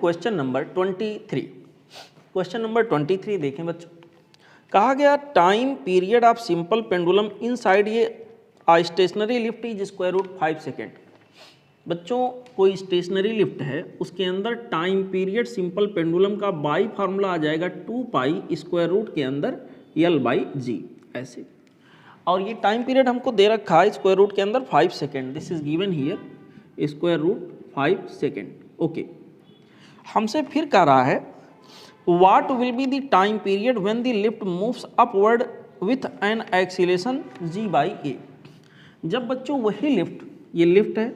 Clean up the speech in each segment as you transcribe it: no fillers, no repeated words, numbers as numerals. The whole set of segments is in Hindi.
Question number 23। क्वेश्चन नंबर 23 देखें बच्चों, कहा गया time period of simple pendulum inside ये stationary lift is square root 5 second. बच्चों कोई स्टेशनरी लिफ्ट है, उसके अंदर टाइम पीरियड सिंपल पेंडुलम का बाई फार्मूला आ जाएगा 2 पाई स्क्वायर रूट के अंदर L बाई जी ऐसे, और ये टाइम पीरियड हमको दे रखा है स्क्वायर रूट के अंदर 5 second. This is given here square root 5 second. Okay, हमसे फिर कह रहा है what will be the time period when the lift moves upward with an acceleration g by a. जब बच्चों वही लिफ्ट, ये लिफ्ट है,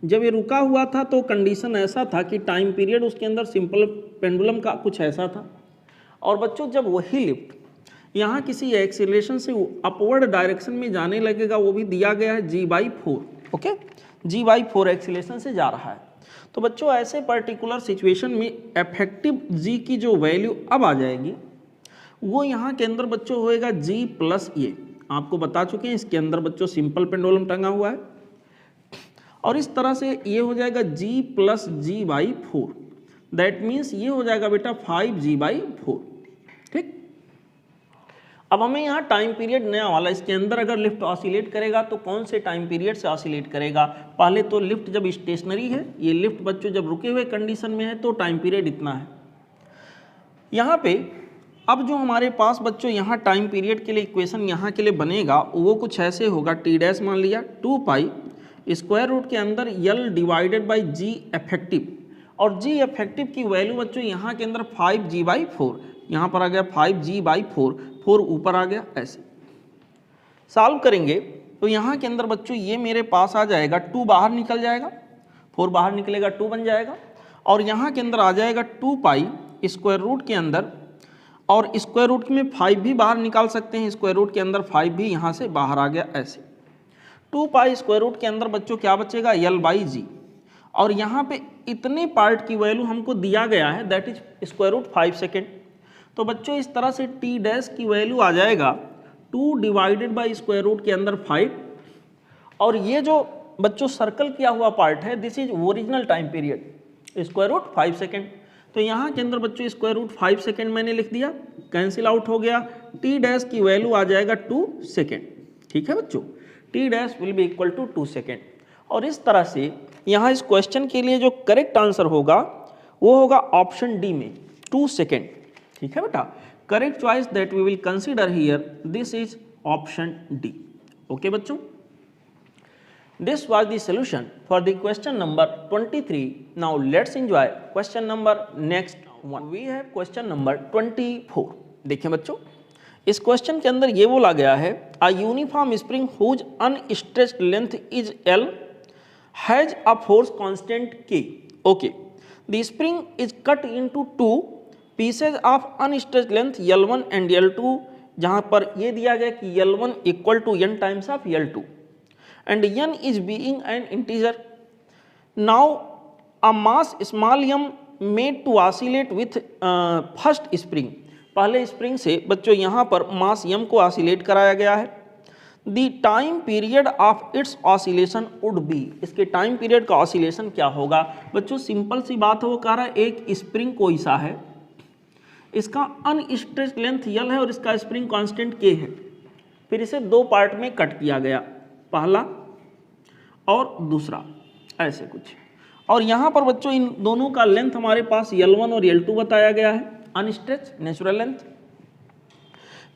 जब ये रुका हुआ था तो कंडीशन ऐसा था कि टाइम पीरियड उसके अंदर सिंपल पेंडुलम का कुछ ऐसा था, और बच्चों जब वही लिफ्ट यहाँ किसी एक्सीलरेशन से अपवर्ड डायरेक्शन में जाने लगेगा, वो भी दिया गया है g by 4। Okay, g by 4 acceleration से जा रहा है, तो बच्चों ऐसे पर्टिकुलर सिचुएशन में इफेक्टिव g की जो वैल्यू अब आ जाएगी वो यहाँ के अंदर बच्चों होएगा g प्लस ए। आपको बता चुके हैं इसके अंदर बच्चों सिंपल पेंडुलम टंगा हुआ है, और इस तरह से ये हो जाएगा g plus g by 4। That means ये हो जाएगा बेटा 5g बाई 4। ठीक, अब हमें यहाँ टाइम पीरियड नया वाला, इसके अंदर अगर लिफ्ट ऑसिलेट करेगा तो कौन से टाइम पीरियड से ऑसिलेट करेगा। पहले तो लिफ्ट जब स्टेशनरी है, ये लिफ्ट बच्चों जब रुके हुए कंडीशन में है तो टाइम पीरियड इतना है। यहाँ पे अब जो हमारे पास बच्चों यहाँ टाइम पीरियड के लिए इक्वेशन यहाँ के लिए बनेगा वो कुछ ऐसे होगा, टी डैश मान लिया 2 पाई स्क्वायर रूट के अंदर L divided by g effective, और जी इफेक्टिव की वैल्यू बच्चों यहाँ के अंदर 5g बाई 4, यहाँ पर आ गया 5g बाई 4, 4 ऊपर आ गया। ऐसे सॉल्व करेंगे तो यहाँ के अंदर बच्चों ये मेरे पास आ जाएगा 2 बाहर निकल जाएगा, 4 बाहर निकलेगा 2 बन जाएगा, और यहाँ के अंदर आ जाएगा 2 पाई स्क्वायर रूट के अंदर, और स्क्वायर रूट में 5 भी बाहर निकाल सकते हैं, स्क्वायर रूट के अंदर 5 भी यहाँ से बाहर आ गया। ऐसे 2 पाई स्क्वायर रूट के अंदर बच्चों क्या बचेगा L बाई जी, और यहाँ पे इतने पार्ट की वैल्यू हमको दिया गया है that is square root 5 second. तो बच्चों इस तरह से टी डैश की वैल्यू आ जाएगा 2 डिवाइडेड बाई स्क्वायर रूट के अंदर 5, और ये जो बच्चों सर्कल किया हुआ पार्ट है this is original time period square root 5 second. तो यहाँ के अंदर बच्चों स्क्वायर रूट 5 सेकेंड मैंने लिख दिया, कैंसिल आउट हो गया, टी डैश की वैल्यू आ जाएगा 2 सेकेंड। ठीक है बच्चों, t dash will be equal to 2 second. और इस तरह से यहाँ इस क्वेश्चन के लिए जो करेक्ट आंसर होगा वो होगा ऑप्शन डी में 2 सेकेंड। ठीक है बेटा, correct choice that we will consider here this is option D. Okay बच्चों, this was the solution for the question number 23। Now let's enjoy question number next one. We have question number 24। देखिए बच्चों, इस क्वेश्चन के अंदर ये बोला गया है a uniform spring whose unstretched length is L has a force constant K। Okay, the spring is cut into 2 pieces of unstretched length L1 and L2, जहां पर ये दिया गया कि L1 equal to n times of L2 and n is being an integer. Now a mass small m made to oscillate with first spring. पहले स्प्रिंग से बच्चों यहाँ पर मास m को ऑसिलेट कराया गया है। The time period of its oscillation would be, इसके टाइम पीरियड का ऑसिलेशन क्या होगा। बच्चों सिंपल सी बात है, वो कह रहा है एक स्प्रिंग कोई सा है, इसका अनस्ट्रेच्ड लेंथ L है और इसका स्प्रिंग कांस्टेंट K है, फिर इसे 2 पार्ट में कट किया गया, पहला और दूसरा ऐसे कुछ, और यहाँ पर बच्चों इन दोनों का लेंथ हमारे पास L1 और L2 बताया गया है, अनस्ट्रेच्ड नेचुरल लेंथ।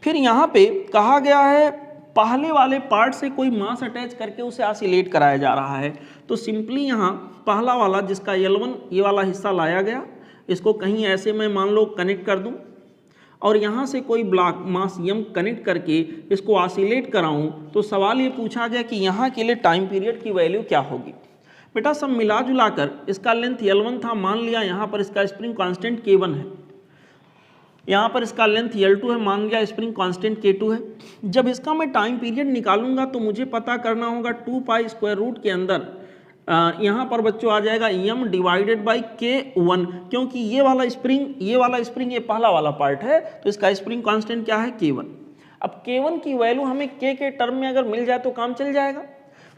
फिर यहाँ पे कहा गया है पहले वाले पार्ट से कोई मास अटैच करके उसे ऑसिलेट कराया जा रहा है, तो सिंपली यहाँ पहला वाला जिसका L1 ये वाला हिस्सा लाया गया, इसको कहीं ऐसे मैं मान लो कनेक्ट कर दूं, और यहाँ से कोई ब्लॉक मास m कनेक्ट करके इसको ऑसिलेट कराऊं, तो सवाल ये पूछा गया कि यहाँ के लिए टाइम पीरियड की वैल्यू क्या होगी। बेटा सब मिला जुला कर इसका लेंथ L1 था, मान लिया यहाँ पर इसका स्प्रिंग कांस्टेंट K1 है, यहाँ पर इसका लेंथ L2 है, मान लिया स्प्रिंग कांस्टेंट K2 है। जब इसका मैं टाइम पीरियड निकालूंगा तो मुझे पता करना होगा 2 पाई स्क्वायर रूट के अंदर यहाँ पर बच्चों आ जाएगा m डिवाइडेड बाई K1, क्योंकि ये वाला स्प्रिंग ये पहला वाला पार्ट है, तो इसका स्प्रिंग कांस्टेंट क्या है K1। अब K1 की वैल्यू हमें K के टर्म में अगर मिल जाए तो काम चल जाएगा।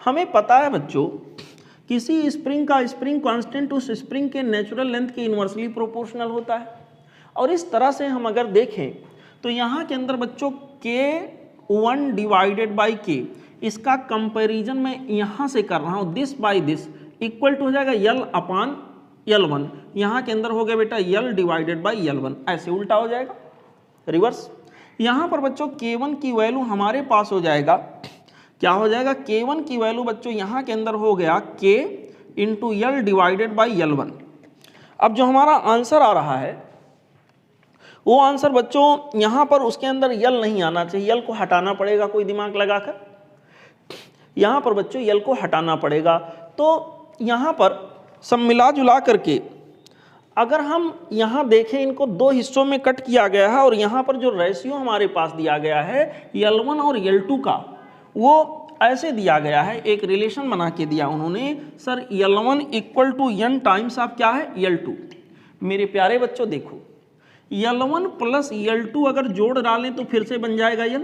हमें पता है बच्चों किसी स्प्रिंग का स्प्रिंग कांस्टेंट उस स्प्रिंग के नेचुरल लेंथ के इन्वर्सली प्रोपोर्शनल होता है। और इस तरह से हम अगर देखें तो यहाँ के अंदर बच्चों K1 डिवाइडेड बाई K, इसका कंपैरिजन मैं यहाँ से कर रहा हूँ, this by this equal to हो जाएगा L अपान L1। यहाँ के अंदर हो गया बेटा L डिवाइडेड बाई L1, ऐसे उल्टा हो जाएगा रिवर्स। यहाँ पर बच्चों K1 की वैल्यू हमारे पास हो जाएगा, क्या हो जाएगा, K1 की वैल्यू बच्चों यहाँ के अंदर हो गया K into L divided by L1। अब जो हमारा आंसर आ रहा है वो आंसर बच्चों यहाँ पर उसके अंदर L नहीं आना चाहिए, L को हटाना पड़ेगा कोई दिमाग लगाकर, यहाँ पर बच्चों L को हटाना पड़ेगा। तो यहाँ पर सब मिला जुला करके अगर हम यहाँ देखें, इनको दो हिस्सों में कट किया गया है और यहाँ पर जो रेशियो हमारे पास दिया गया है L1 और L2 का, वो ऐसे दिया गया है, एक रिलेशन बना के दिया उन्होंने, sir L1 equal to N times of क्या है L2। मेरे प्यारे बच्चों देखो, L1 प्लस L2 अगर जोड़ डालें तो फिर से बन जाएगा L,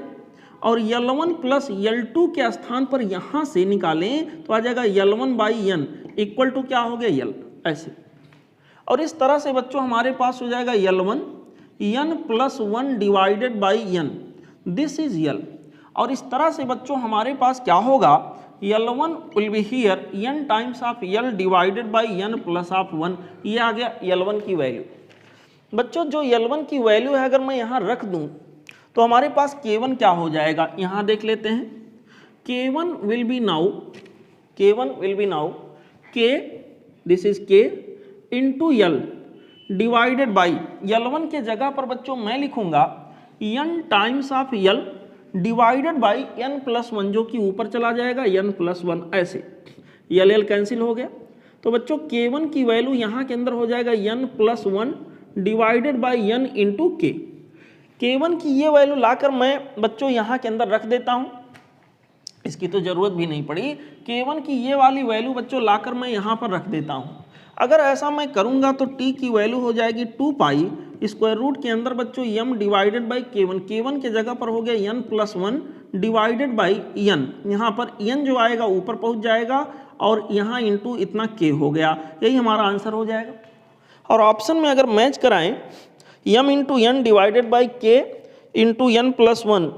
और L1 प्लस L2 के स्थान पर यहाँ से निकालें तो आ जाएगा L1 by N equal to क्या हो गया L, ऐसे। और इस तरह से बच्चों हमारे पास हो जाएगा L1 N plus 1 divided by N, this is L। और इस तरह से बच्चों हमारे पास क्या होगा, L1 will be here N times of L divided by N plus of 1, ये आ गया L1 की वैल्यू। बच्चों जो L1 की वैल्यू है अगर मैं यहाँ रख दूँ तो हमारे पास K1 क्या हो जाएगा, यहाँ देख लेते हैं। K1 will be now K, this is K into L divided by L1 के जगह पर बच्चों मैं लिखूंगा N times of L divided by N plus 1, जो कि ऊपर चला जाएगा N प्लस 1, ऐसे L कैंसिल हो गया। तो बच्चों K1 की वैल्यू यहाँ के अंदर हो जाएगा N plus 1 divided by N into K। K1 की ये वैल्यू लाकर मैं बच्चों यहाँ के अंदर रख देता हूँ, इसकी तो जरूरत भी नहीं पड़ी। K1 की ये वाली वैल्यू बच्चों लाकर मैं यहाँ पर रख देता हूँ। अगर ऐसा मैं करूँगा तो T की वैल्यू हो जाएगी 2 पाई स्क्वायर रूट के अंदर बच्चों M divided by K1, K1 के जगह पर हो गया N plus 1 divided by N, यहाँ पर N जो आएगा ऊपर पहुँच जाएगा और यहाँ इंटू इतना K हो गया, यही हमारा आंसर हो जाएगा। और ऑप्शन में अगर मैच कराएं M into N divided by K into N plus 1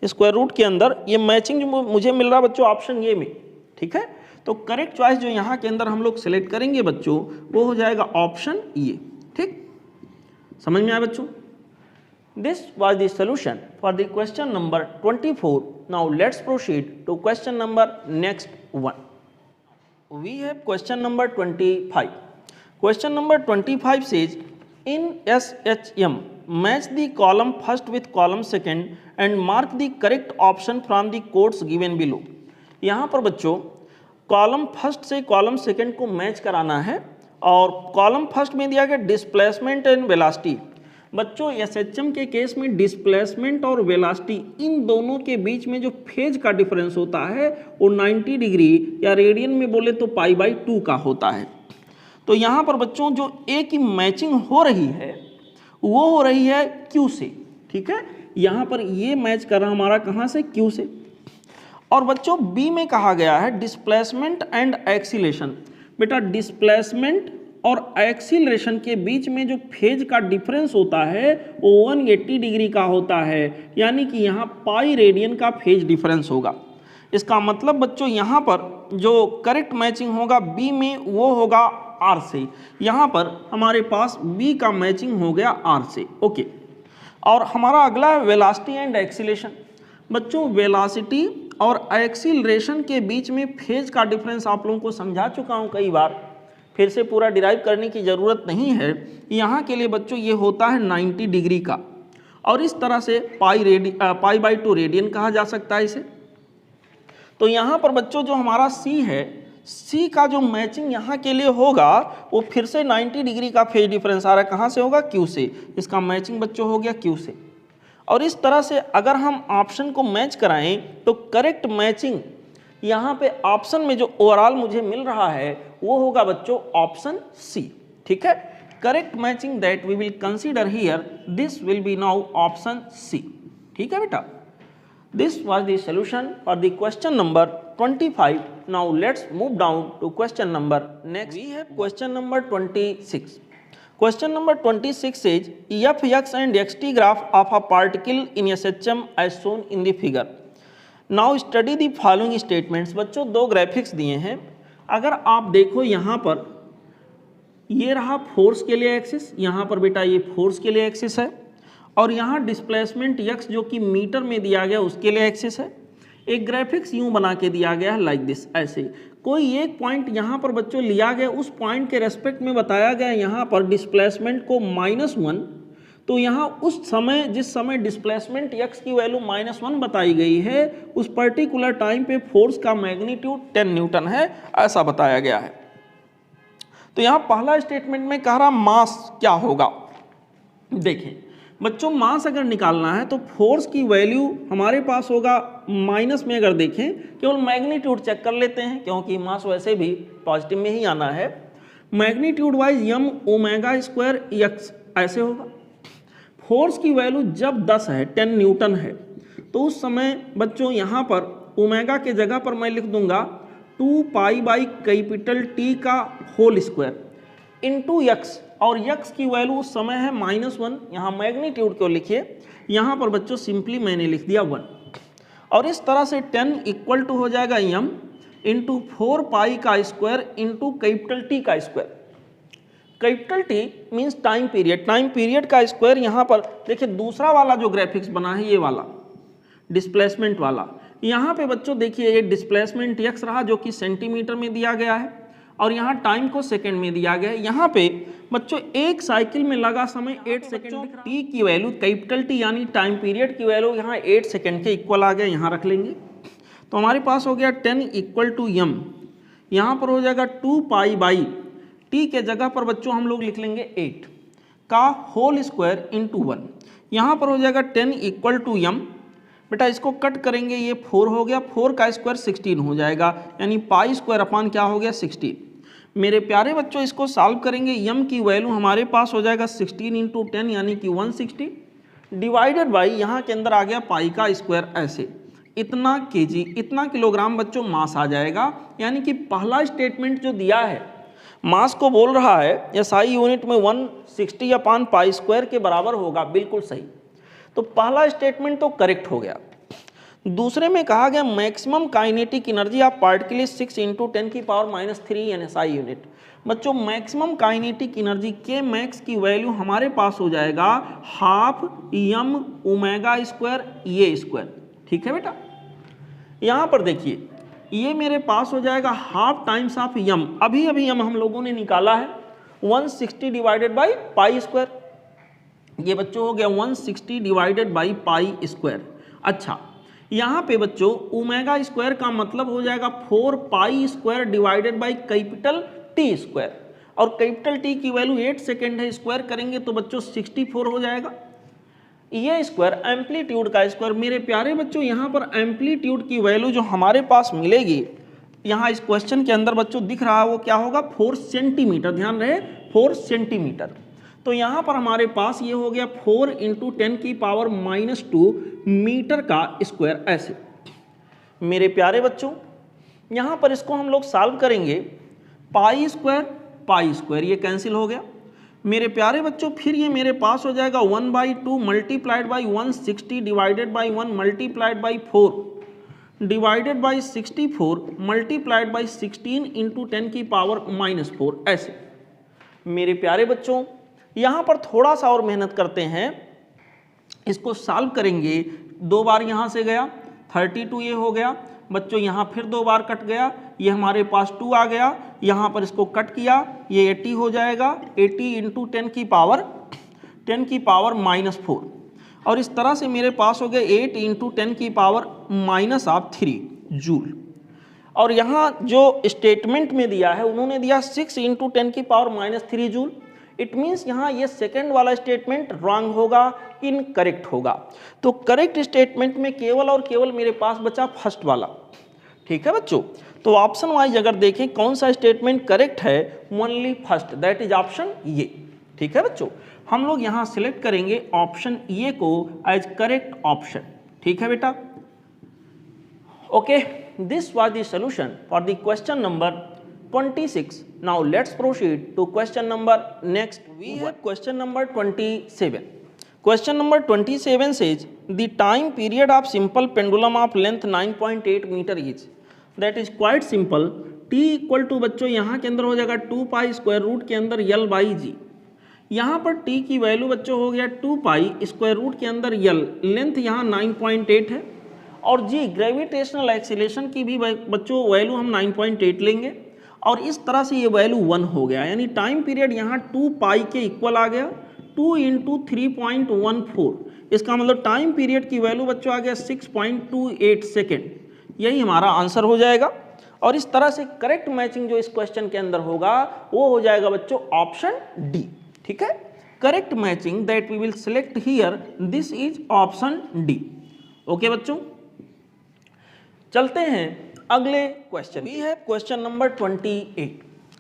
square root के अंदर, ये मैचिंग जो मुझे मिल रहा है बच्चों ऑप्शन ये में, ठीक है। तो करेक्ट चॉइस जो यहाँ के अंदर हम लोग सेलेक्ट करेंगे बच्चों वो हो जाएगा ऑप्शन ये, ठीक, समझ में आया बच्चों। This was the solution for the question number 24। Now let's proceed to question number next one. We have question number 25। Question number 25 says in SHM match the column first with column second and mark the correct option from the codes given below। यहाँ पर बच्चों कॉलम फर्स्ट से कॉलम सेकंड को मैच कराना है और कॉलम फर्स्ट में दिया गया डिस्प्लेसमेंट एंड वेलोसिटी। बच्चों SHM के केस में डिस्प्लेसमेंट और वेलोसिटी इन दोनों के बीच में जो फेज का डिफरेंस होता है वो 90 डिग्री या रेडियन में बोले तो π/2 का होता है। तो यहाँ पर बच्चों जो A की मैचिंग हो रही है वो हो रही है Q से, ठीक है। यहाँ पर ये मैच कर रहा हमारा कहाँ से, Q से। और बच्चों B में कहा गया है डिस्प्लेसमेंट एंड एक्सीलरेशन। बेटा डिस्प्लेसमेंट और एक्सीलरेशन के बीच में जो फेज का डिफरेंस होता है वो 180 डिग्री का होता है, यानी कि यहाँ पाई रेडियन का फेज डिफरेंस होगा। इसका मतलब बच्चों यहाँ पर जो करेक्ट मैचिंग होगा B में वो होगा R से। यहाँ पर हमारे पास B का मैचिंग हो गया R से, ओके। और हमारा अगला है वेलोसिटी एंड एक्सीलरेशन। बच्चों वेलोसिटी और एक्सीलरेशन के बीच में फेज का डिफरेंस आप लोगों को समझा चुका हूँ कई बार, फिर से पूरा डिराइव करने की ज़रूरत नहीं है। यहाँ के लिए बच्चों ये होता है 90 डिग्री का, और इस तरह से π/2 रेडियन कहा जा सकता है इसे। तो यहाँ पर बच्चों जो हमारा C है, C का जो मैचिंग यहाँ के लिए होगा वो फिर से 90 डिग्री का फेज डिफरेंस आ रहा है, कहाँ से होगा, Q से। इसका मैचिंग बच्चों हो गया Q से। और इस तरह से अगर हम ऑप्शन को मैच कराएं तो करेक्ट मैचिंग यहाँ पे ऑप्शन में जो ओवरऑल मुझे मिल रहा है वो होगा बच्चों ऑप्शन C, ठीक है। Correct matching that we will consider here, this will be now option C, ठीक है बेटा। This was the solution for the question number 25. Now let's move down to question number next. We have question number 26. Question number 26 is f, x and xt graph of a particle in SHM as shown in the figure. Now study the following statements. बच्चों दो ग्राफिक्स दिए हैं, अगर आप देखो यहाँ पर ये रहा फोर्स के लिए एक्सिस, यहाँ पर बेटा ये फोर्स के लिए एक्सिस है, और यहाँ डिस्प्लेसमेंट x जो कि मीटर में दिया गया उसके लिए एक्सिस है। एक ग्राफिक्स यूं बना के दिया गया है लाइक दिस, ऐसे कोई एक पॉइंट यहाँ पर बच्चों लिया गया, उस पॉइंट के रेस्पेक्ट में बताया गया यहाँ पर डिस्प्लेसमेंट को -1, तो यहाँ उस समय जिस समय डिस्प्लेसमेंट x की वैल्यू -1 बताई गई है उस पर्टिकुलर टाइम पे फोर्स का मैग्नीट्यूड 10 न्यूटन है, ऐसा बताया गया है। तो यहाँ पहला स्टेटमेंट में कह रहा मास क्या होगा। देखें बच्चों मास अगर निकालना है तो फोर्स की वैल्यू हमारे पास होगा माइनस में, अगर देखें केवल मैग्नीट्यूड चेक कर लेते हैं क्योंकि मास वैसे भी पॉजिटिव में ही आना है। Magnitude wise m omega square x ऐसे होगा। फोर्स की वैल्यू जब 10 है 10 न्यूटन है तो उस समय बच्चों यहाँ पर ओमेगा के जगह पर मैं लिख दूंगा 2 पाई बाई कैपिटल T का होल स्क्वायर इंटू x, और x की वैल्यू उस समय है -1, यहाँ मैग्नीट्यूड को लिखिए, यहाँ पर बच्चों सिंपली मैंने लिख दिया 1, और इस तरह से 10 इक्वल टू हो जाएगा m इंटू 4 पाई का स्क्वायर इंटू कैपिटल T का square. Capital T means time period का स्क्वायर। यहाँ पर देखिए दूसरा वाला जो ग्राफिक्स बना है ये वाला डिस्प्लेसमेंट वाला, यहाँ पे बच्चों देखिए ये डिस्प्लेसमेंट x रहा जो कि सेंटीमीटर में दिया गया है, और यहाँ टाइम को सेकंड में दिया गया है। यहाँ पे बच्चों एक साइकिल में लगा समय 8 सेकंड। t की वैल्यू कैपिटल T यानी टाइम पीरियड की वैल्यू यहाँ 8 सेकंड के इक्वल आ गया, यहाँ रख लेंगे तो हमारे पास हो गया 10 इक्वल टू m, यहाँ पर हो जाएगा 2 पाई बाई t के जगह पर बच्चों हम लोग लिख लेंगे 8 का होल स्क्वायर इंटू 1, यहाँ पर हो जाएगा 10 इक्वल टू m। बेटा इसको कट करेंगे, ये 4 हो गया, 4 का स्क्वायर 16 हो जाएगा, यानी पाई स्क्वायर अपान क्या हो गया 16। मेरे प्यारे बच्चों इसको सॉल्व करेंगे, m की वैल्यू हमारे पास हो जाएगा 16 इंटू 10 यानी कि 160 डिवाइडेड बाई यहाँ के अंदर आ गया पाई का स्क्वायर, ऐसे इतना केजी इतना किलोग्राम बच्चों मास आ जाएगा। यानी कि पहला स्टेटमेंट जो दिया है मास को बोल रहा है SI यूनिट में 160 अपान पाई स्क्वायर के बराबर होगा, बिल्कुल सही। तो पहला स्टेटमेंट तो करेक्ट हो गया। दूसरे में कहा गया maximum kinetic energy of particle is 6 into 10⁻³ in SI unit. बच्चों मैक्सिमम काइनेटिक एनर्जी के मैक्स की वैल्यू हमारे पास हो जाएगा half m omega square A square, ठीक है बेटा। यहाँ पर देखिए ये मेरे पास हो जाएगा हाफ टाइम्स ऑफ m, अभी m हम लोगों ने निकाला है 160 डिवाइडेड बाई पाई स्क्वायर, ये बच्चों हो गया 160 डिवाइडेड बाई पाई स्क्वायर। अच्छा यहाँ पे बच्चों ओमेगा स्क्वायर का मतलब हो जाएगा 4 pi square divided by capital T square, और कैपिटल T की वैल्यू 8 सेकेंड है, स्क्वायर करेंगे तो बच्चों 64 हो जाएगा। ये स्क्वायर एम्पलीट्यूड का स्क्वायर। मेरे प्यारे बच्चों यहाँ पर एम्पलीट्यूड की वैल्यू जो हमारे पास मिलेगी यहाँ इस क्वेश्चन के अंदर बच्चों दिख रहा है वो क्या होगा 4 सेंटीमीटर, ध्यान रहे 4 सेंटीमीटर। तो यहाँ पर हमारे पास ये हो गया 4 इंटू 10⁻⁻² मीटर का स्क्वायर, ऐसे। मेरे प्यारे बच्चों यहाँ पर इसको हम लोग सॉल्व करेंगे, पाई स्क्वायर ये कैंसिल हो गया। मेरे प्यारे बच्चों फिर ये मेरे पास हो जाएगा 1/2 multiplied by 160 divided by 1 multiplied by 4 divided by 64 multiplied by 16 into 10⁻⁻⁴, ऐसे। मेरे प्यारे बच्चों यहाँ पर थोड़ा सा और मेहनत करते हैं, इसको सॉल्व करेंगे। 2 बार यहाँ से गया 32 ये हो गया बच्चों, यहाँ फिर 2 बार कट गया, ये हमारे पास 2 आ गया, यहाँ पर इसको कट किया ये 80 हो जाएगा, 80 इंटू 10⁻⁻⁴, और इस तरह से मेरे पास हो गया 8 इंटू 10⁻³ जूल। और यहाँ जो स्टेटमेंट में दिया है उन्होंने दिया 6 इंटू 10⁻³ जूल। इट मीन्स यहाँ ये सेकेंड वाला स्टेटमेंट रॉन्ग होगा, इनकरेक्ट होगा। तो करेक्ट स्टेटमेंट में केवल और केवल मेरे पास बचा फर्स्ट वाला, ठीक है बच्चों। तो ऑप्शन वाइज अगर देखें कौन सा स्टेटमेंट करेक्ट है, only first, that is option ये, ठीक है बच्चों। हम लोग यहाँ सिलेक्ट करेंगे ऑप्शन ये को एज करेक्ट ऑप्शन, ठीक है बेटा। Okay, this was the solution for the question number 26. Now let's proceed to question number next. We have question number 27. Question number 27 says the time period of simple pendulum of length 9.8 meter is. That is quite simple. T equal to बच्चों यहाँ के अंदर हो जाएगा 2 पाई स्क्वायर रूट के अंदर L बाई जी। यहाँ पर T की वैल्यू बच्चों हो गया 2 पाई स्क्वायर रूट के अंदर L, लेंथ यहाँ 9.8 है और जी ग्रेविटेशनल एक्सीलेशन की भी बच्चों वैल्यू हम 9.8 लेंगे और इस तरह से ये वैल्यू 1 हो गया, यानी टाइम पीरियड यहाँ 2 पाई के इक्वल आ गया, 2 इंटू 3.14। इसका मतलब टाइम पीरियड की वैल्यू बच्चों आ गया 6.28 सेकेंड। यही हमारा आंसर हो जाएगा और इस तरह से करेक्ट मैचिंग जो इस क्वेश्चन के अंदर होगा वो हो जाएगा बच्चों ऑप्शन डी। ठीक है, correct matching that we will select here, this is option D. Okay बच्चों, चलते हैं अगले question. We have question number 28।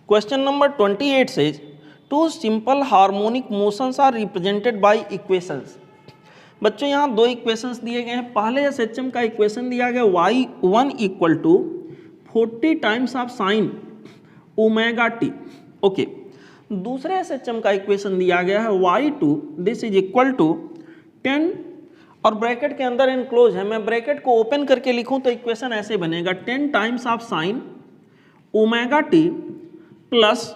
Question number 28 says two simple harmonic motions are represented by equations. बच्चों यहाँ दो इक्वेशंस दिए गए हैं। पहले एसएचएम का इक्वेशन दिया गया y1 equal to 40 times of sine omega t. Okay, दूसरे एसएचएम का इक्वेशन दिया गया है y2 this is equal to 10 और ब्रैकेट के अंदर इनक्लोज है। मैं ब्रैकेट को ओपन करके लिखूं तो इक्वेशन ऐसे बनेगा 10 times of sine omega T plus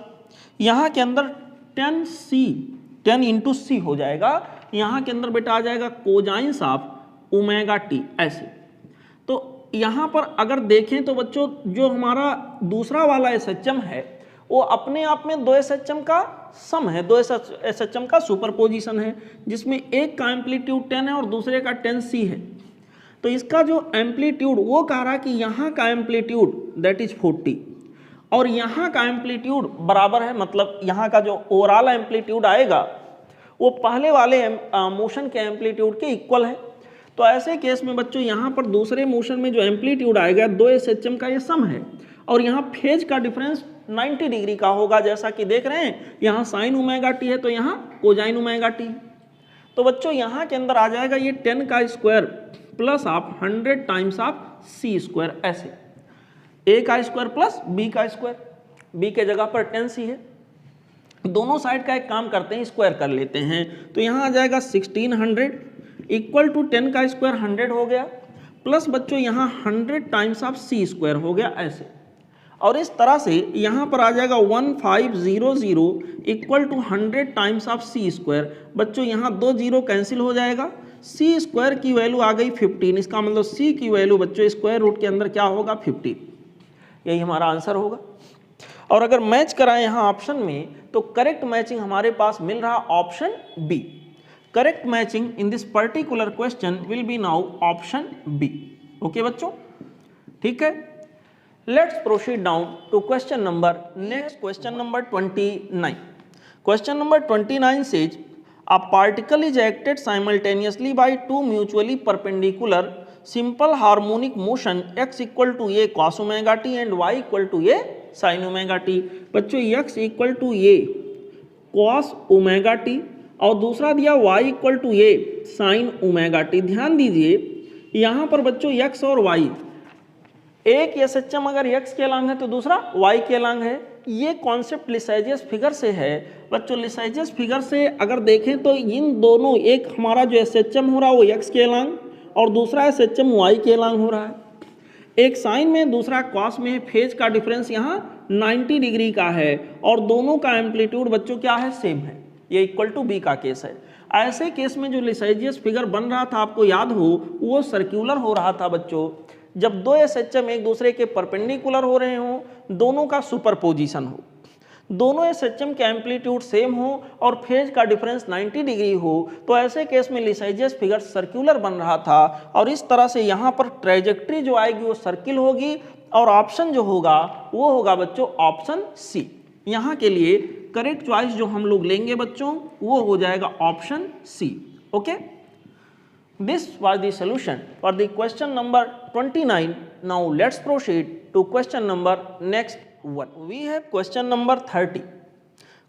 यहाँ के अंदर 10 इंटू सी हो जाएगा। यहाँ के अंदर बेटा आ जाएगा कोजाइंस ऑफ ओमेगा टी ऐसे। तो यहाँ पर अगर देखें तो बच्चों जो हमारा दूसरा वाला एसएचएम है वो अपने आप में दो एसएचएम का सम है, दो एसएचएम का सुपरपोजिशन है, जिसमें एक का एम्पलीट्यूड 10 है और दूसरे का 10c है। तो इसका जो एम्पलीट्यूड वो कह रहा है कि यहाँ का एम्पलीट्यूड दैट इज 40 और यहाँ का एम्पलीट्यूड बराबर है, मतलब यहाँ का जो ओवरऑल एम्पलीट्यूड आएगा वो पहले वाले मोशन के एम्पलीट्यूड के इक्वल है। तो ऐसे केस में बच्चों यहाँ पर दूसरे मोशन में जो एम्पलीट्यूड आएगा दो एसएचएम का ये सम है और यहाँ फेज का डिफरेंस 90 डिग्री का होगा, जैसा कि देख रहे हैं यहाँ साइन ओमेगा टी है तो यहाँ कोजाइन ओमेगा टी। तो बच्चों यहाँ के अंदर आ जाएगा ये 10 का स्क्वायर प्लस आप 100 टाइम्स ऑफ सी स्क्वायर, ऐसे a का स्क्वायर प्लस b का स्क्वायर, b के जगह पर 10c है। दोनों साइड का एक काम करते हैं, स्क्वायर कर लेते हैं। तो यहाँ आ जाएगा 1600 इक्वल टू 10 का स्क्वायर 100 हो गया प्लस बच्चों यहाँ 100 टाइम्स ऑफ सी स्क्वायर हो गया ऐसे। और इस तरह से यहाँ पर आ जाएगा 1500 equal to 100 times of c square. बच्चों यहाँ दो जीरो कैंसिल हो जाएगा, सी स्क्वायर की वैल्यू आ गई 15। इसका मतलब सी की वैल्यू बच्चों स्क्वायर रूट के अंदर क्या होगा 15। यही हमारा आंसर होगा। और अगर मैच कराएं यहाँ ऑप्शन में तो करेक्ट मैचिंग हमारे पास मिल रहा option B. Correct matching in this particular question will be now option B. Okay बच्चों, ठीक है। Let's proceed down to question number next. Question number 29। Question number 29 says a particle is acted simultaneously by two mutually perpendicular simple harmonic motion x equal to a cos omega t and y equal to a sin omega t। बच्चों x equal to a cos omega t और दूसरा दिया y equal to a sin omega t। ध्यान दीजिए यहाँ पर बच्चों x और y, एक एसएचएम अगर x के अलॉन्ग है तो दूसरा y के अलॉन्ग है। ये कॉन्सेप्ट लिसाइजियस फिगर से है बच्चों। लिसाइजियस फिगर से अगर देखें तो इन दोनों, एक हमारा जो एसएचएम हो रहा है वो x के अलॉन्ग और दूसरा एसएचएम y के अलॉन्ग हो रहा है। एक साइन में दूसरा कॉस में, फेज का डिफरेंस यहाँ 90 डिग्री का है और दोनों का एम्पलीट्यूड बच्चों क्या है सेम है। ये इक्वल टू बी का केस है। ऐसे केस में जो लिसाइजियस फिगर बन रहा था आपको याद हो वो सर्क्यूलर हो रहा था बच्चों, जब दो एसएचएम एक दूसरे के परपेंडिकुलर हो रहे हों, दोनों का सुपरपोजिशन हो, दोनों एसएचएम के एम्पलीट्यूड सेम हो और फेज का डिफरेंस 90 डिग्री हो, तो ऐसे केस में लिसाइजियस फिगर सर्कुलर बन रहा था। और इस तरह से यहाँ पर ट्रेजेक्ट्री जो आएगी वो सर्किल होगी और ऑप्शन जो होगा वो होगा बच्चों ऑप्शन सी। यहाँ के लिए करेक्ट चॉइस जो हम लोग लेंगे बच्चों वो हो जाएगा option C. Okay, this was the solution for the question number 29. Now let's proceed to question number next one. We have question number 30.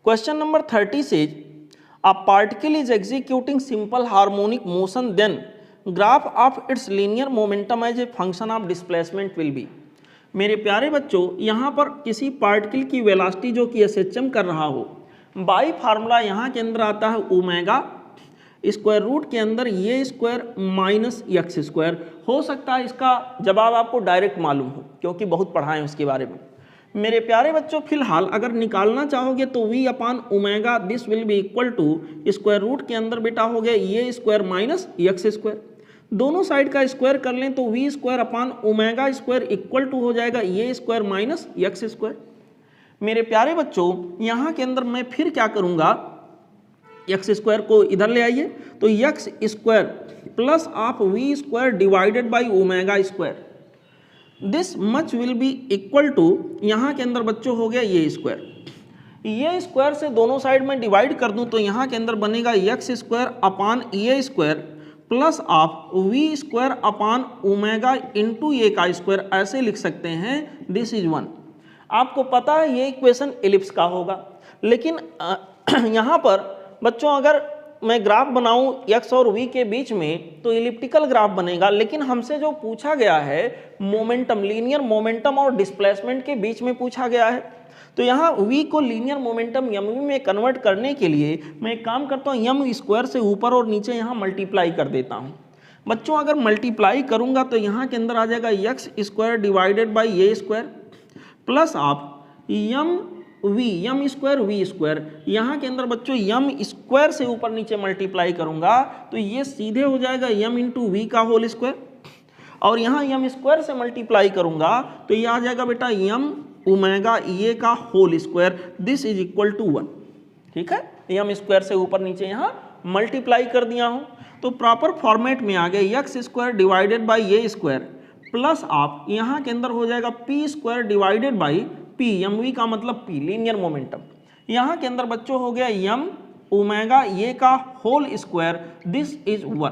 Question number 30 says a particle is executing simple harmonic motion, then graph of its linear momentum as a function of displacement will be. मेरे प्यारे बच्चों, यहाँ पर किसी पार्टिकल की वेलोसिटी जो कि एसएचएम कर रहा हो, बाई फार्मूला यहाँ के अंदर आता है ओमेगा स्क्वायर रूट के अंदर ये स्क्वायर माइनस एक्स स्क्वायर। हो सकता है इसका जवाब आपको डायरेक्ट मालूम हो क्योंकि बहुत पढ़ा है उसके बारे में। मेरे प्यारे बच्चों, फिलहाल अगर निकालना चाहोगे तो v upon omega this will be equal to square root के अंदर बेटा हो गया ये स्क्वायर माइनस एक्स स्क्वायर। दोनों साइड का स्क्वायर कर लें तो v square upon omega square equal to हो जाएगा ये स्क्वायर माइनस एक्स स्क्वायर। मेरे प्यारे बच्चों, यहाँ के अंदर मैं फिर क्या करूँगा, एक्स स्क्वायर को इधर ले आइए तो x square plus of v square divided by omega square this much will be equal to, यहाँ के अंदर बच्चों हो गया ये स्क्वायर से दोनों साइड में डिवाइड कर दूं तो यहाँ के अंदर बनेगा x square upon a square plus of v square upon omega into a का स्क्वायर, ऐसे लिख सकते हैं दिस इज 1। आपको पता है ये इक्वेशन एलिप्स का होगा, लेकिन यहाँ पर बच्चों अगर मैं ग्राफ बनाऊं x और v के बीच में तो इलिप्टिकल ग्राफ बनेगा, लेकिन हमसे जो पूछा गया है मोमेंटम, लीनियर मोमेंटम और डिस्प्लेसमेंट के बीच में पूछा गया है। तो यहाँ v को लीनियर मोमेंटम mv में कन्वर्ट करने के लिए मैं एक काम करता हूँ, m स्क्वायर से ऊपर और नीचे यहाँ मल्टीप्लाई कर देता हूँ। बच्चों अगर मल्टीप्लाई करूँगा तो यहाँ के अंदर आ जाएगा x square divided by a square plus आप यम स्क्वायर वी स्क्वायर। यहाँ के अंदर बच्चों यम स्क्वायर से ऊपर नीचे मल्टीप्लाई करूंगा तो ये सीधे हो जाएगा यम इंटू वी का होल स्क्वायर, और यहाँ यम स्क्वायर से मल्टीप्लाई करूंगा तो ये आ जाएगा बेटा यम ओमेगा ए का whole square this is equal to 1। ठीक है, यम स्क्वायर से ऊपर नीचे यहाँ मल्टीप्लाई कर दिया हूँ तो प्रॉपर फॉर्मेट में आ गया x square divided by a square plus आप यहाँ के अंदर हो जाएगा p square divided by p, m v का मतलब पी लीनियर मोमेंटम। यहाँ के अंदर बच्चों हो गया यम ओमेगा ए का होल स्क्वायर दिस इज 1।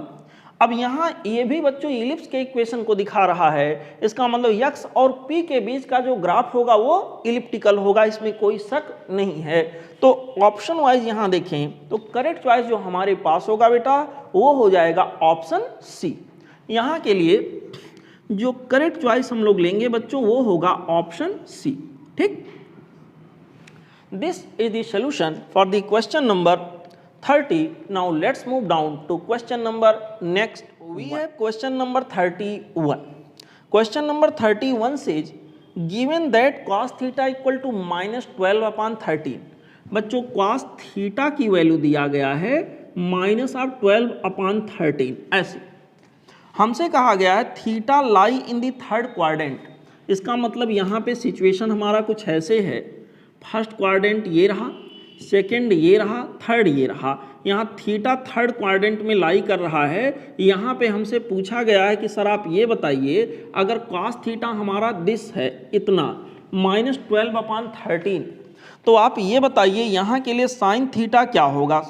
अब यहाँ ये भी बच्चों इलिप्स के इक्वेशन को दिखा रहा है, इसका मतलब x और p के बीच का जो ग्राफ होगा वो इलिप्टिकल होगा, इसमें कोई शक नहीं है। तो ऑप्शन वाइज यहाँ देखें तो करेक्ट चॉइस जो हमारे पास होगा बेटा वो हो जाएगा ऑप्शन सी। यहाँ के लिए जो करेक्ट चॉइस हम लोग लेंगे बच्चों वो होगा ऑप्शन सी। ठीक, this is the solution for the question number 30. Now let's move down to question number next. We have question number 31. Question number 31 says given that cos theta equal to minus 12 upon 13. बच्चों cos theta की वैल्यू दिया गया है माइनस ऑफ 12 अपॉन 13। ऐसे हमसे कहा गया है थीटा लाई इन दी थर्ड क्वाड्रेंट। इसका मतलब यहाँ पे सिचुएशन हमारा कुछ ऐसे है, फर्स्ट क्वाड्रेंट ये रहा, सेकेंड ये रहा, थर्ड ये रहा। यहाँ थीटा थर्ड क्वाड्रेंट में लाई कर रहा है। यहाँ पे हमसे पूछा गया है कि सर आप ये बताइए अगर कॉस थीटा हमारा दिस है इतना माइनस 12 अपॉन 13, तो आप ये बताइए यहाँ के लिए साइन थीटा क्या होगा,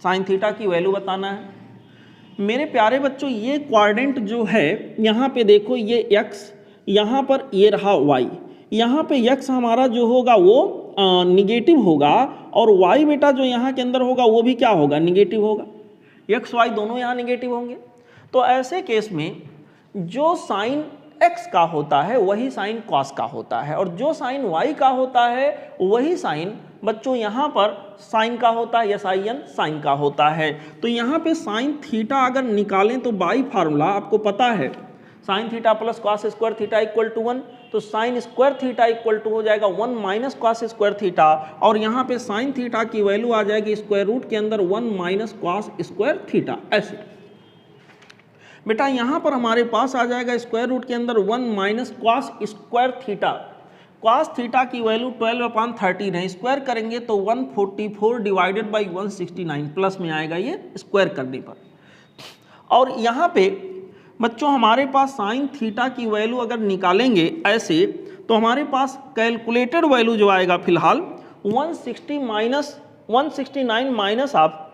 साइन थीटा की वैल्यू बताना है। मेरे प्यारे बच्चों ये क्वाड्रेंट जो है यहाँ पे देखो ये x, यहाँ पर ये रहा y, यहाँ पे x हमारा जो होगा वो निगेटिव होगा और y बेटा जो यहाँ के अंदर होगा वो भी क्या होगा, निगेटिव होगा। x y दोनों यहाँ निगेटिव होंगे। तो ऐसे केस में जो साइन x का होता है वही साइन cos का होता है, और जो साइन y का होता है वही साइन बच्चों यहाँ पर साइन का होता है, sin साइन का होता है। तो यहाँ पे साइन थीटा अगर निकालें तो बाई फार्मूला आपको पता है sine theta plus cos square theta equal to 1, तो sine square theta equal to हो जाएगा 1 माइनस कॉस स्क्वायर थीटा, और यहाँ पे साइन थीटा की वैल्यू आ जाएगी स्क्वायर रूट के अंदर 1 माइनस कॉस स्क्वायर थीटा। ऐसे बेटा यहाँ पर हमारे पास आ जाएगा स्क्वायर रूट के अंदर 1 minus cos square theta. Cos theta की वैल्यू 12 अपॉन 13 है, स्क्वायर करेंगे तो 144 डिवाइडेड बाई 169 प्लस में आएगा ये स्क्वायर करने पर। और यहाँ पे बच्चों हमारे पास साइन थीटा की वैल्यू अगर निकालेंगे ऐसे तो हमारे पास कैलकुलेटेड वैल्यू जो आएगा फिलहाल 169 माइनस ऑफ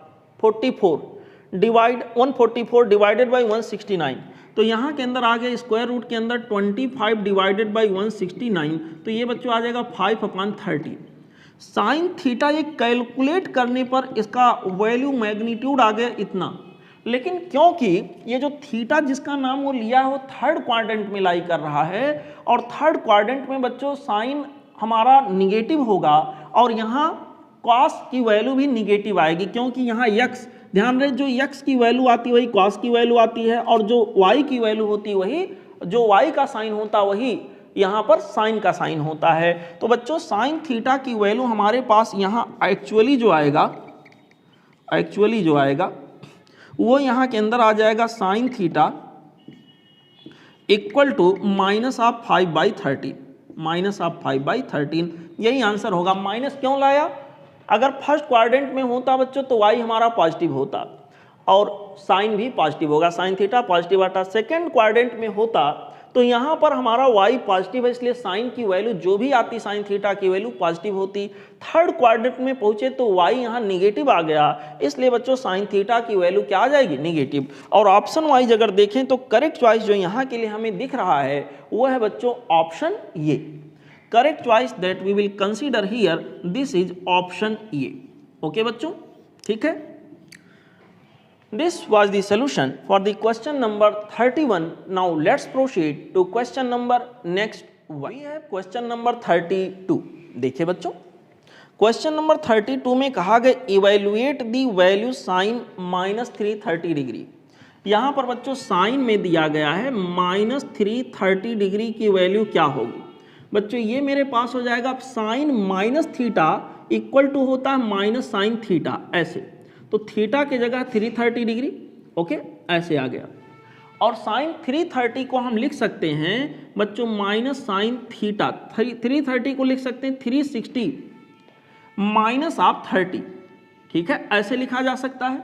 144 डिवाइडेड बाई 169, तो यहाँ के अंदर आ गया स्क्वायर रूट के अंदर 25 डिवाइडेड बाई 169, तो ये बच्चों आ जाएगा 5 अपॉन 13। साइन थीटा ये कैलकुलेट करने पर इसका वैल्यू मैग्नीट्यूड आ गया इतना, लेकिन क्योंकि ये जो थीटा जिसका नाम वो लिया है वो थर्ड क्वाड्रेंट में लाई कर रहा है, और थर्ड क्वाड्रेंट में बच्चों साइन हमारा निगेटिव होगा, और यहाँ कॉस की वैल्यू भी निगेटिव आएगी, क्योंकि यहाँ यक्स, ध्यान रहे जो यक्स की वैल्यू आती है वही कॉस की वैल्यू आती है, और जो वाई की वैल्यू होती है वही, जो वाई का साइन होता वही यहाँ पर साइन का साइन होता है। तो बच्चों साइन थीटा की वैल्यू हमारे पास यहाँ एक्चुअली जो आएगा वो यहाँ के अंदर आ जाएगा sine theta equal to minus of 5/13, minus of 5/13, यही आंसर होगा। माइनस क्यों लाया? अगर फर्स्ट क्वाड्रेंट में होता बच्चों तो वाई हमारा पॉजिटिव होता और साइन भी पॉजिटिव होगा, साइन थीटा पॉजिटिव आता। सेकेंड क्वाड्रेंट में होता तो यहाँ पर हमारा वाई पॉजिटिव है, इसलिए साइन की वैल्यू जो भी आती साइन थीटा की वैल्यू पॉजिटिव होती। थर्ड क्वाड्रेंट में पहुंचे तो वाई यहाँ निगेटिव आ गया, इसलिए बच्चों साइन थीटा की वैल्यू क्या आ जाएगी? निगेटिव। और ऑप्शन वाइज अगर देखें तो करेक्ट चॉइस जो यहाँ के लिए हमें दिख रहा है वो है बच्चों option A. Correct choice that we will consider here, this is option A. Okay बच्चों, ठीक है। This was the solution for the question number 31. Now let's proceed to question number next. We have question number 32. देखिए बच्चों, question number 32 में कहा गया evaluate the value sin -330 degree. यहाँ पर बच्चों साइन में दिया गया है -330 डिग्री की वैल्यू क्या होगी। बच्चों ये मेरे पास हो जाएगा sine minus theta equal to होता है माइनस साइन थीटा, ऐसे तो थीटा की जगह 330 डिग्री, ओके ऐसे आ गया। और साइन 330 को हम लिख सकते हैं बच्चों माइनस साइन थीटा, 330 को लिख सकते हैं 360 माइनस ऑफ 30, ठीक है ऐसे लिखा जा सकता है।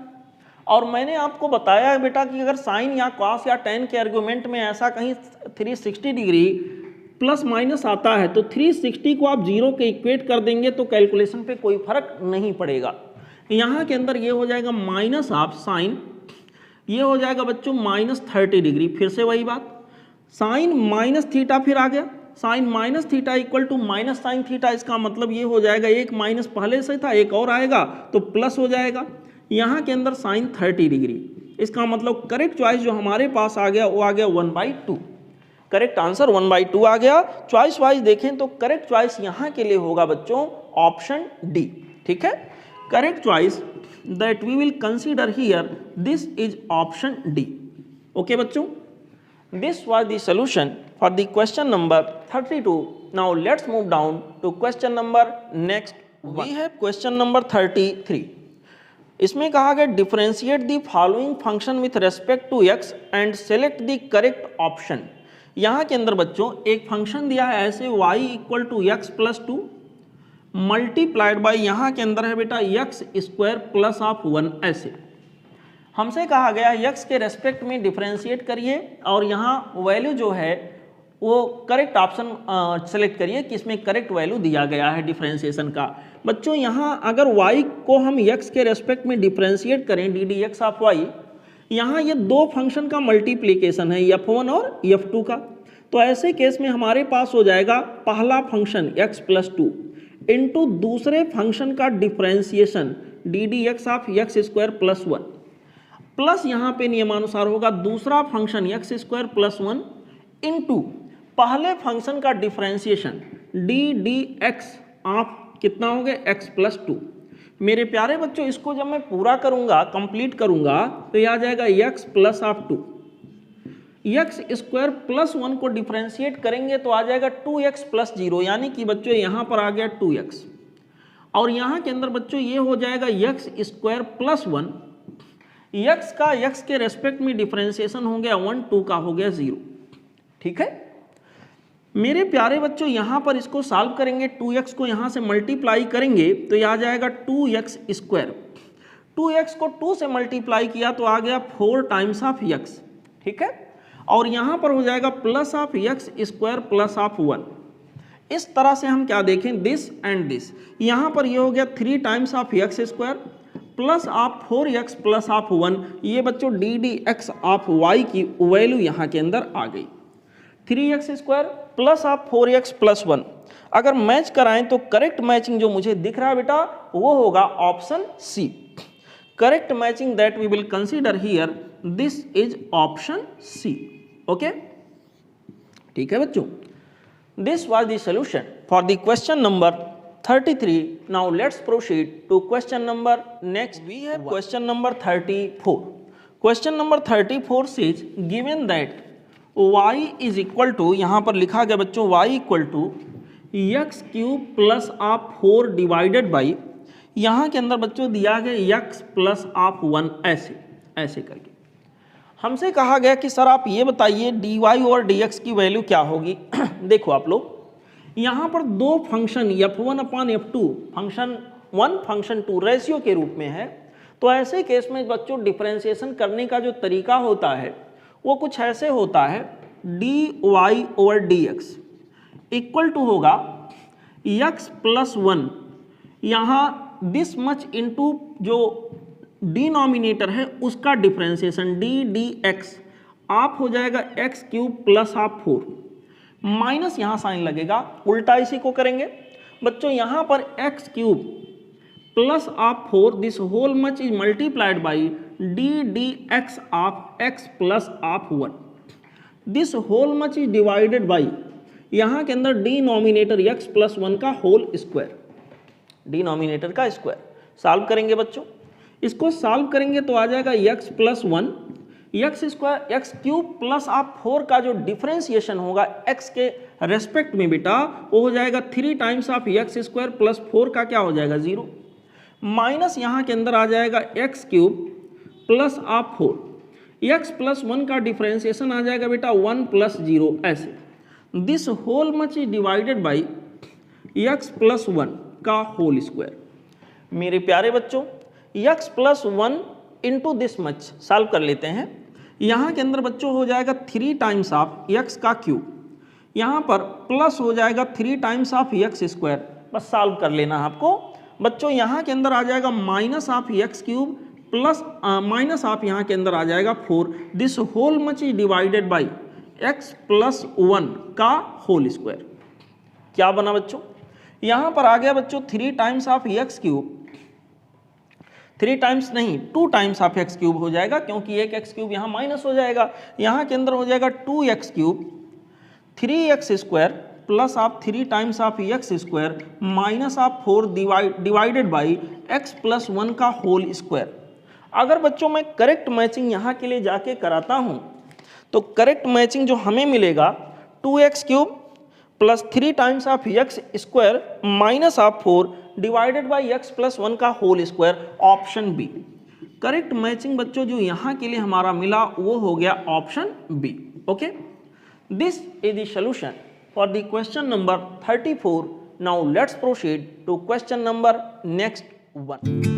और मैंने आपको बताया है बेटा कि अगर साइन या कॉस या टेन के आर्गुमेंट में ऐसा कहीं 360 डिग्री प्लस माइनस आता है तो 360 को आप 0 के इक्वेट कर देंगे तो कैलकुलेशन पे कोई फर्क नहीं पड़ेगा। यहाँ के अंदर ये हो जाएगा माइनस ऑफ साइन, ये हो जाएगा बच्चों -30 डिग्री, फिर से वही बात साइन माइनस थीटा फिर आ गया, sine minus theta equal to minus sine theta, इसका मतलब ये हो जाएगा एक माइनस पहले से था एक और आएगा तो प्लस हो जाएगा। यहाँ के अंदर साइन 30 डिग्री, इसका मतलब करेक्ट चॉइस जो हमारे पास आ गया वो आ गया 1/2, करेक्ट आंसर 1/2 आ गया। चॉइस वाइज देखें तो करेक्ट चॉइस यहाँ के लिए होगा बच्चों ऑप्शन डी, ठीक है। Correct choice that we will consider here, this is option D. Okay बच्चों, this was the solution for the question number 32. Now let's move down to question number next. We have question number 33. इसमें कहा गया differentiate the following function with respect to x and select the correct option. यहाँ के अंदर बच्चों एक फंक्शन दिया है ऐसे y equal to x plus 2 multiplied by यहाँ के अंदर है बेटा एक्स स्क्वायर प्लस ऑफ 1, ऐसे हमसे कहा गया एक्स के रेस्पेक्ट में डिफरेंशिएट करिए और यहाँ वैल्यू जो है वो करेक्ट ऑप्शन सेलेक्ट करिए कि इसमें करेक्ट वैल्यू दिया गया है डिफरेंशिएशन का। बच्चों यहाँ अगर y को हम x के रेस्पेक्ट में डिफरेंशिएट करें d d x of y, यहाँ ये दो फंक्शन का मल्टीप्लीकेशन है f1 और f2 का, तो ऐसे केस में हमारे पास हो जाएगा पहला फंक्शन x प्लस 2 इंटू दूसरे फंक्शन का differentiation D d x of x square plus 1 plus यहाँ पे नियमानुसार होगा दूसरा function x square plus 1 into पहले फंक्शन का differentiation D d x of कितना हो गया एक्स प्लस 2। मेरे प्यारे बच्चों इसको जब मैं पूरा करूंगा कंप्लीट करूंगा तो यह आ जाएगा x plus of 2, x square plus 1 को डिफरेंशिएट करेंगे तो आ जाएगा 2x प्लस 0, यानी कि बच्चों यहाँ पर आ गया 2x और यहाँ के अंदर बच्चों ये हो जाएगा एक्स स्क्वायर प्लस 1, एक्स का एक्स के रेस्पेक्ट में डिफरेंशिएशन हो गया 1, 2 का हो गया 0, ठीक है। मेरे प्यारे बच्चों यहाँ पर इसको सॉल्व करेंगे, 2x को यहाँ से मल्टीप्लाई करेंगे तो यह आ जाएगा 2x स्क्वायर, 2x को 2 से मल्टीप्लाई किया तो आ गया 4 टाइम्स ऑफ x, ठीक है। और यहाँ पर हो जाएगा plus of x square plus of 1। इस तरह से हम क्या देखें दिस एंड दिस, यहाँ पर ये हो गया 3 times of x square plus of 4x plus of 1, ये बच्चों d d x of y की वैल्यू यहाँ के अंदर आ गई 3x square plus of 4x plus 1। अगर मैच कराएं तो करेक्ट मैचिंग जो मुझे दिख रहा है बेटा वो होगा option C. correct matching that we will consider here, this is option C. Okay, ठीक है बच्चों. This was the solution for the question number 33. Now let's proceed to question number next. We have question number 34. Question number 34 says given that y is equal to, यहाँ पर लिखा गया बच्चों y equal to x cube plus आप 4 डिवाइडेड बाई, यहाँ के अंदर बच्चों दिया गया x प्लस आप 1, ऐसे ऐसे करके हमसे कहा गया कि सर आप ये बताइए dy और dx की वैल्यू क्या होगी. देखो आप लोग यहाँ पर दो फंक्शन f1 अपान f2, फंक्शन 1 फंक्शन 2 रेशियो के रूप में है. तो ऐसे केस में बच्चों डिफरेंशिएशन करने का जो तरीका होता है वो कुछ ऐसे होता है, dy over dx equal to होगा x प्लस 1, यहाँ दिस मच इंटू जो डिनोमिनेटर है उसका डिफरेंशिएशन dx आप हो जाएगा x क्यूब प्लस आप 4 माइनस यहाँ साइन लगेगा, उल्टा इसी को करेंगे बच्चों. यहाँ पर x क्यूब प्लस आप 4 this whole much is multiplied by dx आप x प्लस आप 1. This whole much is divided by, यहाँ के अंदर डिनोमिनेटर x प्लस 1 का होल स्क्वायर, डिनोमिनेटर का स्क्वायर. सॉल्व करेंगे बच्चों, इसको सॉल्व करेंगे तो आ जाएगा x plus 1 x square x cube plus आप 4 का जो डिफरेंशिएशन होगा x के रेस्पेक्ट में बेटा वो हो जाएगा 3 times of x square plus 4 का क्या हो जाएगा 0, माइनस यहाँ के अंदर आ जाएगा एक्स क्यूब प्लस आप 4, एक्स प्लस 1 का डिफरेंशिएशन आ जाएगा बेटा 1 प्लस 0, ऐसे. This whole much is divided by x plus 1 का होल स्क्वायर. मेरे प्यारे बच्चों x plus 1 into this much solve कर लेते हैं. यहाँ के अंदर बच्चों हो जाएगा 3 टाइम्स ऑफ एक्स का क्यूब, यहाँ पर प्लस हो जाएगा 3 टाइम्स ऑफ एक्स स्क्वायर. बस सॉल्व कर लेना आपको बच्चों. यहाँ के अंदर आ जाएगा minus of x cube plus minus of यहाँ के अंदर आ जाएगा 4. This whole much is divided by x plus 1 का होल स्क्वायर. क्या बना बच्चों, यहाँ पर आ गया बच्चों 3 times of x cube, 3 times नहीं 2 टाइम्स ऑफ एक्स क्यूब हो जाएगा क्योंकि एक एक्स क्यूब यहाँ माइनस हो जाएगा. यहाँ के अंदर हो जाएगा 2x cube 3x square plus आप 3 times of x square minus आप 4 डिवाइडेड बाई एक्स प्लस 1 का होल स्क्वायर. अगर बच्चों मैं करेक्ट मैचिंग यहाँ के लिए जाके कराता हूँ तो करेक्ट मैचिंग जो हमें मिलेगा 2x cube plus 3 times of x square minus of 4 divided by x plus 1 का whole square, option B. Correct matching बच्चों जो यहाँ के लिए हमारा मिला वो हो गया option B. Okay, this is the solution for the question number 34. Now let's proceed to question number next 1.